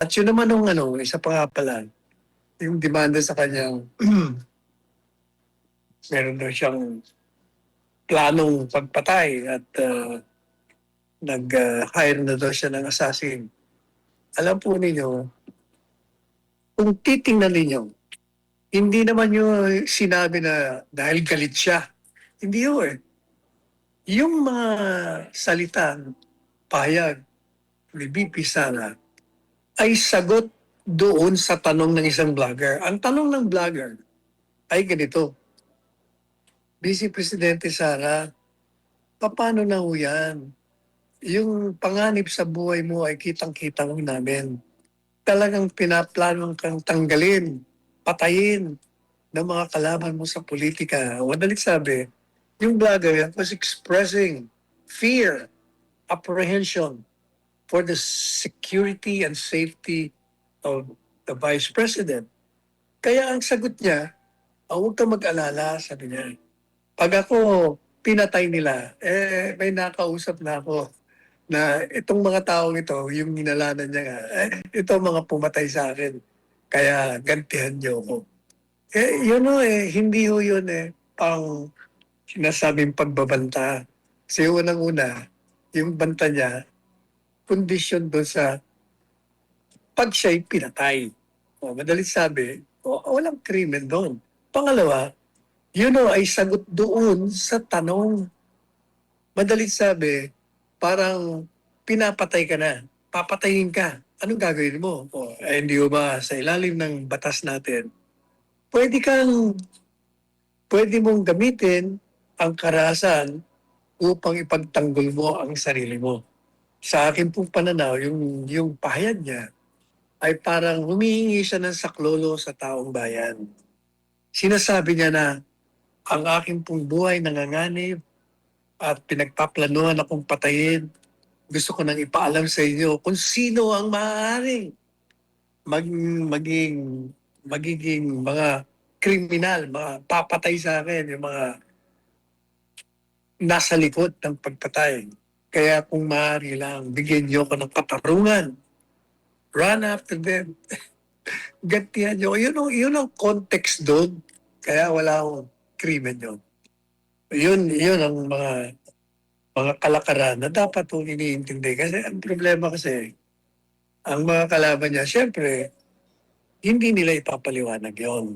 At yun naman nung ano, isa pa nga pala, yung demanda sa kanyang meron daw siyang planong pagpatay at nag-hire na daw siya ng assassin. Alam po ninyo, kung titingnan ninyo, hindi naman yung sinabi na dahil galit siya. Hindi yun eh. Yung mga salitang pahayag ni VP Sara ay sagot doon sa tanong ng isang vlogger. Ang tanong ng vlogger ay ganito, Vice Presidente Sara, paano na ho yan? Yung panganib sa buhay mo ay kitang-kita ho namin. Talagang pinaplanong kang tanggalin, patayin ng mga kalaban mo sa politika. Madalit sabi, yung vlogger was expressing fear, apprehension for the security and safety of the Vice President. Kaya ang sagot niya, huwag kang mag-alala, sabi niya. Pag ako pinatay nila, may nakausap na ako na itong mga taong ito, yung ninalanan niya nga, ito mga pumatay sa akin. Kaya gantihan niyo ako. Yun o hindi ho yun pang sinasabing pagbabanta. Kasi unang-una, yung banta niya, kondisyon doon sa pag siya'y pinatay. Madalit sabi, walang krimen doon. Pangalawa, yun o ay sagot doon sa tanong. Madalit sabi, parang pinapatay ka na, papatayin ka. Anong gagawin mo? Hindi ba sa ilalim ng batas natin, pwede kang, pwede mong gamitin ang karahasan upang ipagtanggol mo ang sarili mo. Sa akin pong pananaw, yung pahayag niya ay parang humihingi siya ng saklolo sa taong bayan. Sinasabi niya na ang aking pong buhay nanganganib at pinagpaplanuhan akong patayin. Gusto ko nang ipaalam sa inyo kung sino ang maaaring maging magiging mga kriminal, mga papatay sa akin, yung mga nasa likod ng pagpatay. Kaya kung maaari lang, bigyan niyo ko ng katarungan. Run after them. Gantihan niyo. Yun ang context doon. Kaya wala akong krimen yun. Yun ang mga kalakaran na dapat po iniintindi. Kasi ang problema kasi, ang mga kalaban niya, syempre, hindi nila ipapaliwanag yon.